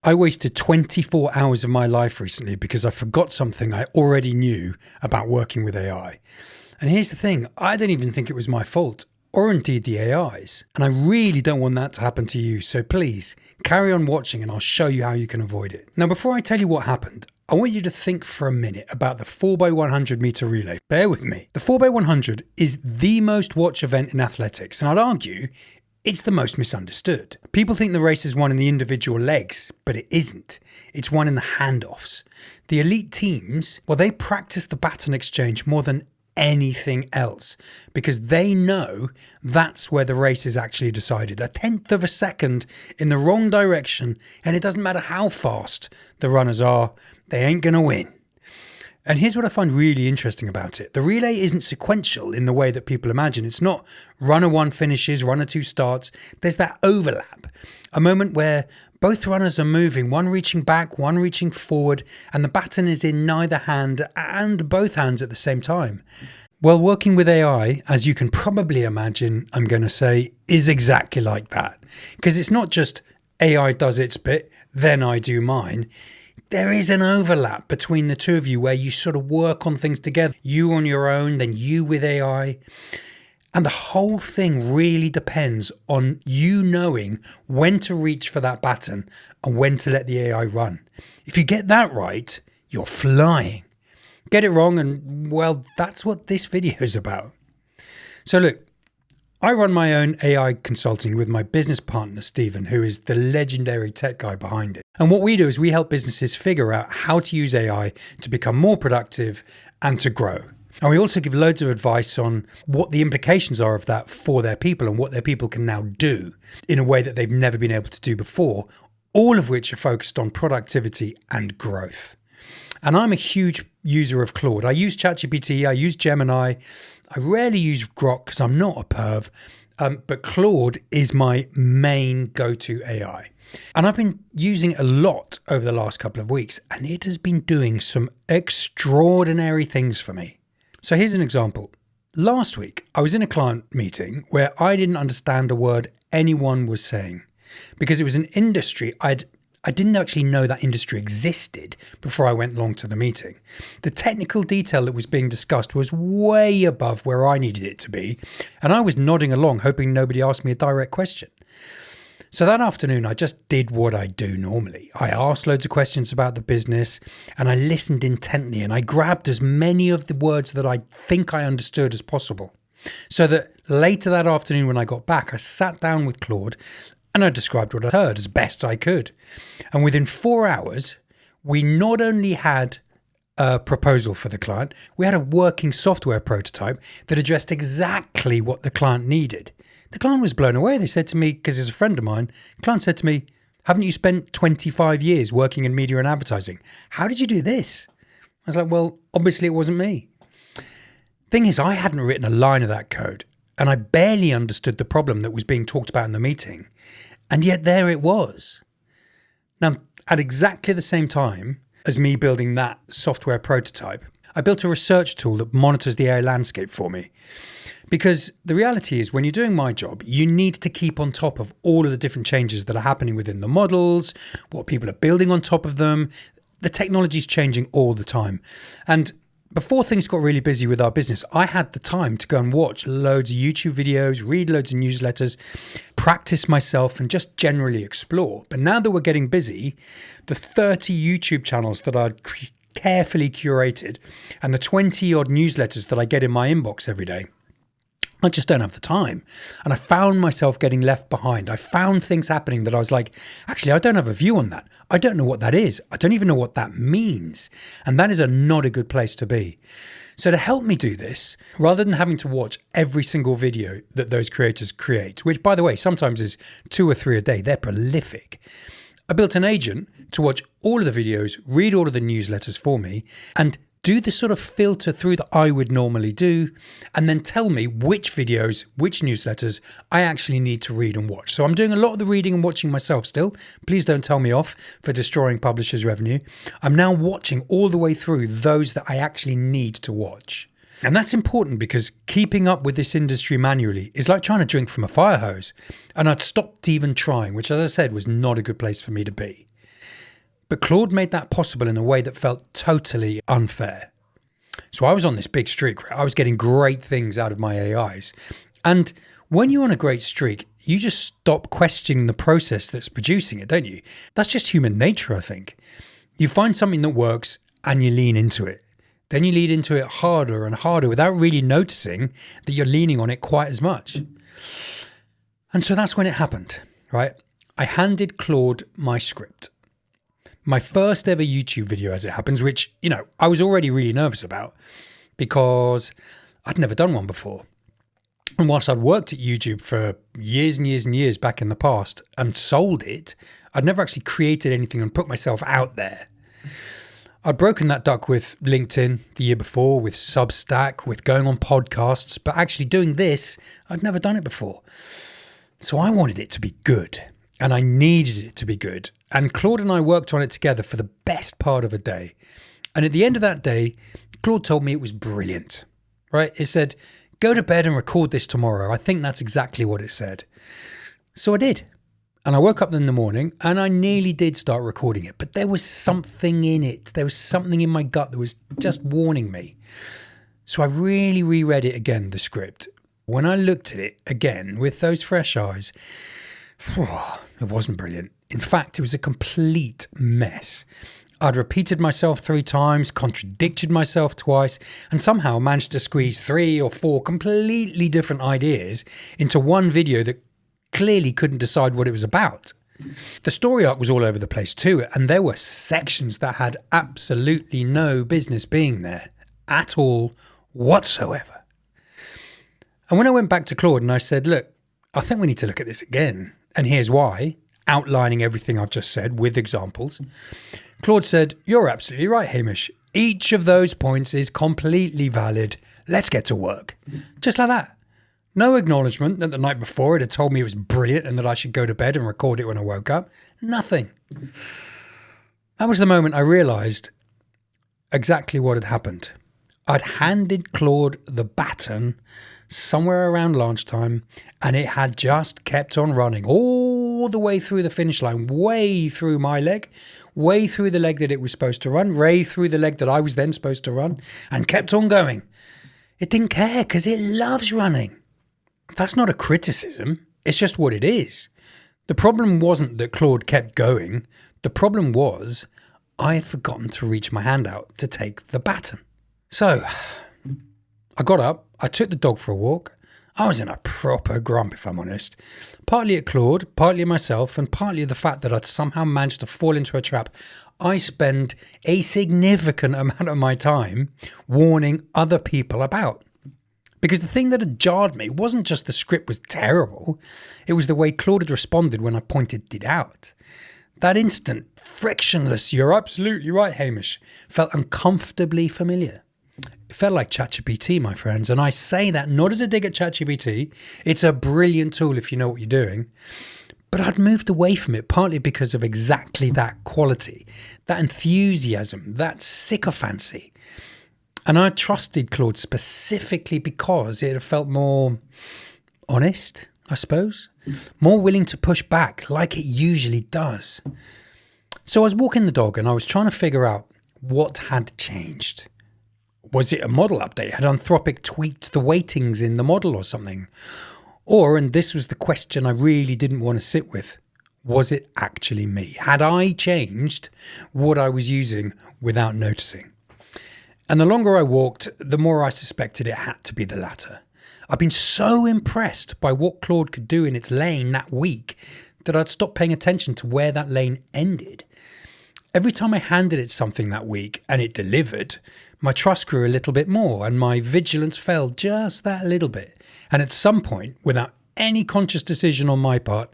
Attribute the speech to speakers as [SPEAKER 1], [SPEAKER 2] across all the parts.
[SPEAKER 1] I wasted 24 hours of my life recently because I forgot something I already knew about working with AI. And here's the thing, I don't even think it was my fault, or indeed the AI's. And I really don't want that to happen to you, so please carry on watching and I'll show you how you can avoid it. Now, before I tell you what happened, I want you to think for a minute about the 4x100 meter relay. Bear with me. The 4x100 is the most watched event in athletics, and I'd argue it's the most misunderstood. People think the race is won in the individual legs, but it isn't. It's won in the handoffs. The elite teams, well, they practice the baton exchange more than anything else because they know that's where the race is actually decided. A tenth of a second in the wrong direction, and it doesn't matter how fast the runners are, they ain't going to win. And here's what I find really interesting about it. The relay isn't sequential in the way that people imagine. It's not runner one finishes, runner two starts. There's that overlap, a moment where both runners are moving, one reaching back, one reaching forward, and the baton is in neither hand and both hands at the same time. Well, working with AI, as you can probably imagine, I'm going to say, is exactly like that. Because it's not just AI does its bit, then I do mine. There is an overlap between the two of you where you sort of work on things together. You on your own, then you with AI. And the whole thing really depends on you knowing when to reach for that baton and when to let the AI run. If you get that right, you're flying. Get it wrong and, well, that's what this video is about. So look, I run my own AI consulting with my business partner, Stephen, who is the legendary tech guy behind it. And what we do is we help businesses figure out how to use AI to become more productive and to grow. And we also give loads of advice on what the implications are of that for their people and what their people can now do in a way that they've never been able to do before, all of which are focused on productivity and growth. And I'm a huge user of Claude. I use ChatGPT, I use Gemini. I rarely use Grok because I'm not a perv, but Claude is my main go-to AI. And I've been using it a lot over the last couple of weeks, and it has been doing some extraordinary things for me. So here's an example. Last week, I was in a client meeting where I didn't understand a word anyone was saying because it was an industry I didn't actually know that industry existed before I went along to the meeting. The technical detail that was being discussed was way above where I needed it to be, and I was nodding along, hoping nobody asked me a direct question. So that afternoon, I just did what I do normally. I asked loads of questions about the business, and I listened intently, and I grabbed as many of the words that I think I understood as possible. So that later that afternoon when I got back, I sat down with Claude and I described what I heard as best I could. And within 4 hours, we not only had a proposal for the client, we had a working software prototype that addressed exactly what the client needed. The client was blown away. They said to me, because he's a friend of mine, the client said to me, "Haven't you spent 25 years working in media and advertising? How did you do this?" I was like, well, obviously it wasn't me. Thing is, I hadn't written a line of that code, and I barely understood the problem that was being talked about in the meeting. And yet there it was. Now, at exactly the same time as me building that software prototype, I built a research tool that monitors the AI landscape for me. Because the reality is, when you're doing my job, you need to keep on top of all of the different changes that are happening within the models, what people are building on top of them. The technology's changing all the time. And before things got really busy with our business, I had the time to go and watch loads of YouTube videos, read loads of newsletters, practice myself, and just generally explore. But now that we're getting busy, the 30 YouTube channels that are carefully curated and the 20 odd newsletters that I get in my inbox every day, I just don't have the time. And I found myself getting left behind. I found things happening that I was like, actually, I don't have a view on that. I don't know what that is. I don't even know what that means. And that is not a good place to be. So to help me do this, rather than having to watch every single video that those creators create, which by the way, sometimes is 2 or 3 a day, they're prolific. I built an agent to watch all of the videos, read all of the newsletters for me, and do the sort of filter through that I would normally do, and then tell me which videos, which newsletters I actually need to read and watch. So I'm doing a lot of the reading and watching myself still. Please don't tell me off for destroying publishers' revenue. I'm now watching all the way through those that I actually need to watch. And that's important because keeping up with this industry manually is like trying to drink from a fire hose. And I'd stopped even trying, which, as I said, was not a good place for me to be. But Claude made that possible in a way that felt totally unfair. So I was on this big streak, right? I was getting great things out of my AIs. And when you're on a great streak, you just stop questioning the process that's producing it, don't you? That's just human nature, I think. You find something that works and you lean into it. Then you lean into it harder and harder without really noticing that you're leaning on it quite as much. And so that's when it happened, right? I handed Claude my script. My first ever YouTube video, as it happens, which, I was already really nervous about because I'd never done one before. And whilst I'd worked at YouTube for years and years and years back in the past and sold it, I'd never actually created anything and put myself out there. I'd broken that duck with LinkedIn the year before, with Substack, with going on podcasts, but actually doing this, I'd never done it before. So I wanted it to be good and I needed it to be good. And Claude and I worked on it together for the best part of a day. And at the end of that day, Claude told me it was brilliant, right? It said, go to bed and record this tomorrow. I think that's exactly what it said. So I did. And I woke up in the morning and I nearly did start recording it, but there was something in it. There was something in my gut that was just warning me. So I really reread it again, the script. When I looked at it again with those fresh eyes, it wasn't brilliant. In fact, it was a complete mess. I'd repeated myself 3 times, contradicted myself twice, and somehow managed to squeeze 3 or 4 completely different ideas into one video that clearly couldn't decide what it was about. The story arc was all over the place too, and there were sections that had absolutely no business being there at all whatsoever. And when I went back to Claude and I said, look, I think we need to look at this again, and here's why, outlining everything I've just said with examples, Claude said, you're absolutely right, Hamish. Each of those points is completely valid. Let's get to work. Just like that. No acknowledgement that the night before it had told me it was brilliant and that I should go to bed and record it when I woke up. Nothing. That was the moment I realised exactly what had happened. I'd handed Claude the baton somewhere around lunchtime and it had just kept on running all the way through the finish line, way through my leg, way through the leg that it was supposed to run, way through the leg that I was then supposed to run, and kept on going. It didn't care because it loves running. That's not a criticism. It's just what it is. The problem wasn't that Claude kept going. The problem was I had forgotten to reach my hand out to take the baton. So I got up, I took the dog for a walk. I was in a proper grump, if I'm honest. Partly at Claude, partly at myself, and partly at the fact that I'd somehow managed to fall into a trap I spend a significant amount of my time warning other people about. Because the thing that had jarred me wasn't just the script was terrible, it was the way Claude had responded when I pointed it out. That instant, frictionless, you're absolutely right, Hamish, felt uncomfortably familiar. It felt like ChatGPT, my friends, and I say that not as a dig at ChatGPT. It's a brilliant tool if you know what you're doing. But I'd moved away from it partly because of exactly that quality, that enthusiasm, that sycophancy. And I trusted Claude specifically because it felt more honest, I suppose, more willing to push back like it usually does. So I was walking the dog and I was trying to figure out what had changed. Was it a model update? Had Anthropic tweaked the weightings in the model or something? Or, and this was the question I really didn't want to sit with, was it actually me? Had I changed what I was using without noticing? And the longer I walked, the more I suspected it had to be the latter. I'd been so impressed by what Claude could do in its lane that week that I'd stopped paying attention to where that lane ended. Every time I handed it something that week and it delivered, my trust grew a little bit more and my vigilance fell just that little bit. And at some point, without any conscious decision on my part,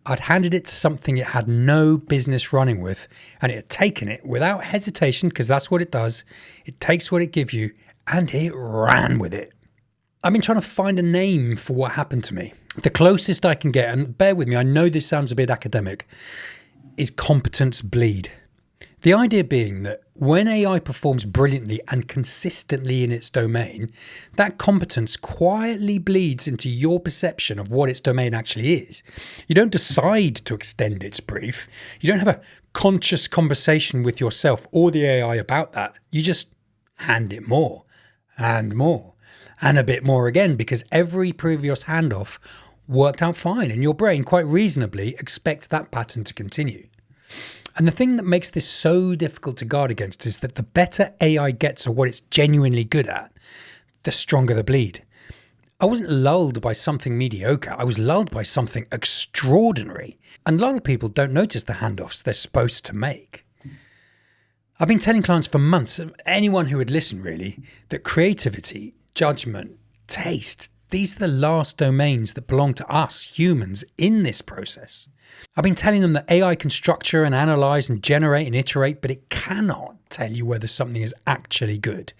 [SPEAKER 1] I'd handed it something it had no business running with, and it had taken it without hesitation, because that's what it does. It takes what it gives you, and it ran with it. I've been trying to find a name for what happened to me. The closest I can get, and bear with me, I know this sounds a bit academic, is competence bleed. The idea being that when AI performs brilliantly and consistently in its domain, that competence quietly bleeds into your perception of what its domain actually is. You don't decide to extend its brief. You don't have a conscious conversation with yourself or the AI about that. You just hand it more and more and a bit more again, because every previous handoff worked out fine and your brain quite reasonably expects that pattern to continue. And the thing that makes this so difficult to guard against is that the better AI gets at what it's genuinely good at, the stronger the bleed. I wasn't lulled by something mediocre. I was lulled by something extraordinary. And a lot of people don't notice the handoffs they're supposed to make. I've been telling clients for months, anyone who would listen really, that creativity, judgement, taste, these are the last domains that belong to us humans in this process. I've been telling them that AI can structure and analyze and generate and iterate, but it cannot tell you whether something is actually good.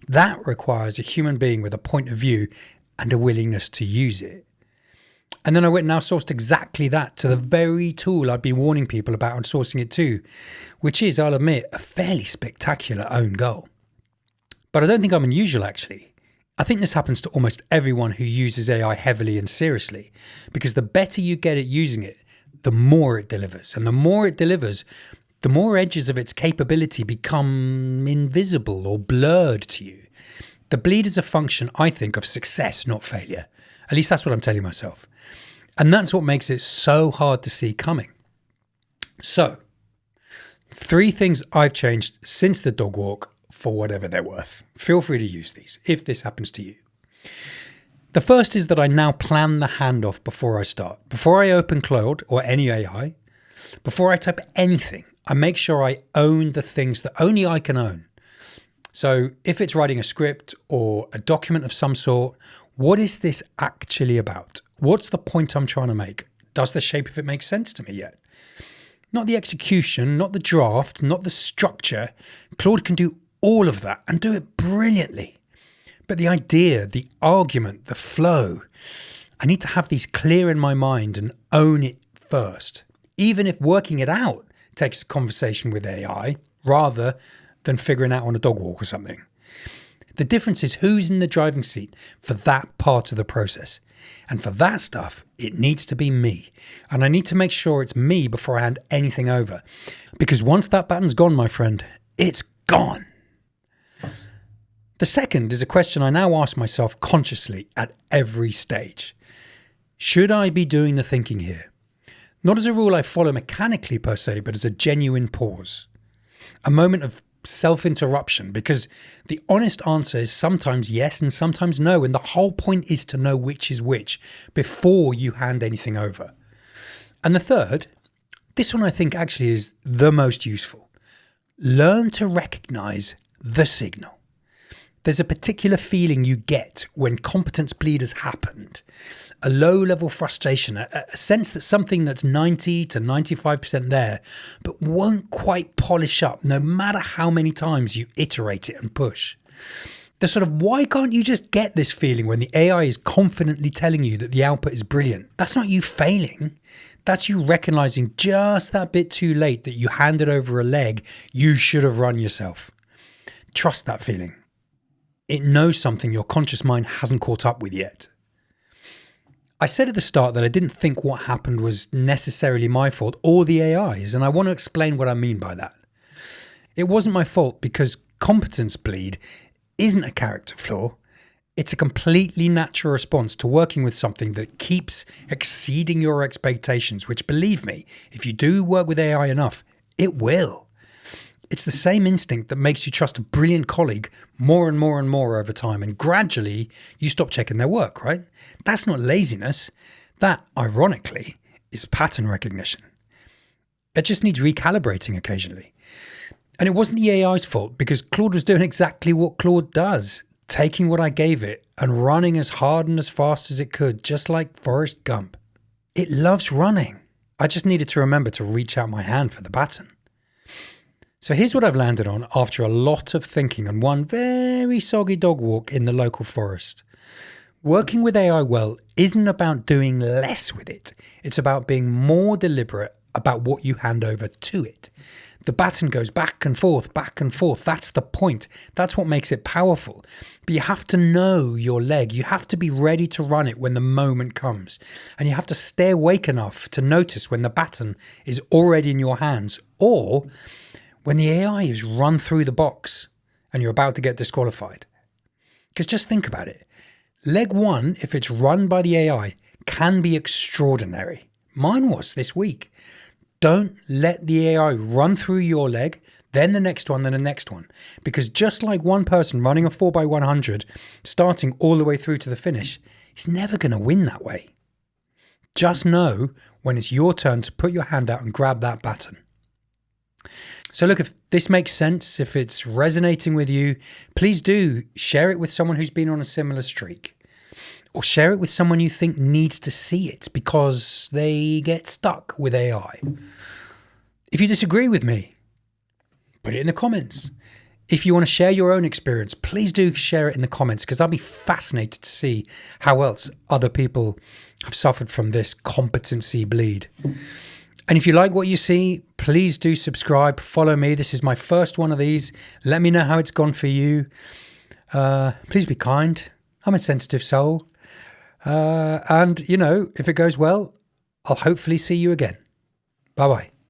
[SPEAKER 1] That requires a human being with a point of view and a willingness to use it. And then I went and outsourced exactly that to the very tool I've been warning people about outsourcing it to, which is, I'll admit, a fairly spectacular own goal. But I don't think I'm unusual, actually. I think this happens to almost everyone who uses AI heavily and seriously, because the better you get at using it, the more it delivers. And the more it delivers, the more edges of its capability become invisible or blurred to you. The bleed is a function, I think, of success, not failure. At least that's what I'm telling myself. And that's what makes it so hard to see coming. So, 3 things I've changed since the dog walk for whatever they're worth. Feel free to use these if this happens to you. The first is that I now plan the handoff before I start. Before I open Claude or any AI, before I type anything, I make sure I own the things that only I can own. So if it's writing a script or a document of some sort, what is this actually about? What's the point I'm trying to make? Does the shape of it make sense to me yet? Not the execution, not the draft, not the structure. Claude can do all of that and do it brilliantly. But the idea, the argument, the flow, I need to have these clear in my mind and own it first, even if working it out takes a conversation with AI rather than figuring out on a dog walk or something. The difference is who's in the driving seat for that part of the process. And for that stuff, it needs to be me. And I need to make sure it's me before I hand anything over. Because once that batten's gone, my friend, it's gone. The second is a question I now ask myself consciously at every stage. Should I be doing the thinking here? Not as a rule I follow mechanically per se, but as a genuine pause. A moment of self-interruption, because the honest answer is sometimes yes and sometimes no. And the whole point is to know which is which before you hand anything over. And the third, this one I think actually is the most useful. Learn to recognize the signal. There's a particular feeling you get when competence bleed has happened. A low-level frustration, a sense that something that's 90 to 95% there, but won't quite polish up no matter how many times you iterate it and push. The sort of, why can't you just get this feeling when the AI is confidently telling you that the output is brilliant? That's not you failing. That's you recognizing just that bit too late that you handed over a leg you should have run yourself. Trust that feeling. It knows something your conscious mind hasn't caught up with yet. I said at the start that I didn't think what happened was necessarily my fault or the AI's, and I want to explain what I mean by that. It wasn't my fault because competence bleed isn't a character flaw. It's a completely natural response to working with something that keeps exceeding your expectations, which, believe me, if you do work with AI enough, it will. It's the same instinct that makes you trust a brilliant colleague more and more and more over time, and gradually you stop checking their work, right? That's not laziness. That, ironically, is pattern recognition. It just needs recalibrating occasionally. And it wasn't the AI's fault because Claude was doing exactly what Claude does, taking what I gave it and running as hard and as fast as it could, just like Forrest Gump. It loves running. I just needed to remember to reach out my hand for the baton. So here's what I've landed on after a lot of thinking and one very soggy dog walk in the local forest. Working with AI well isn't about doing less with it. It's about being more deliberate about what you hand over to it. The baton goes back and forth, back and forth. That's the point. That's what makes it powerful. But you have to know your leg. You have to be ready to run it when the moment comes. And you have to stay awake enough to notice when the baton is already in your hands, or when the AI is run through the box and you're about to get disqualified. Because just think about it. Leg one, if it's run by the AI, can be extraordinary. Mine was this week. Don't let the AI run through your leg, then the next one, then the next one. Because just like one person running a 4x100, starting all the way through to the finish, is never going to win that way. Just know when it's your turn to put your hand out and grab that baton. So look, if this makes sense, if it's resonating with you, please do share it with someone who's been on a similar streak. Or share it with someone you think needs to see it because they get stuck with AI. If you disagree with me, put it in the comments. If you want to share your own experience, please do share it in the comments, because I'll be fascinated to see how else other people have suffered from this competency bleed. And if you like what you see, please do subscribe, follow me. This is my first one of these. Let me know how it's gone for you. Please be kind. I'm a sensitive soul. And, if it goes well, I'll hopefully see you again. Bye-bye.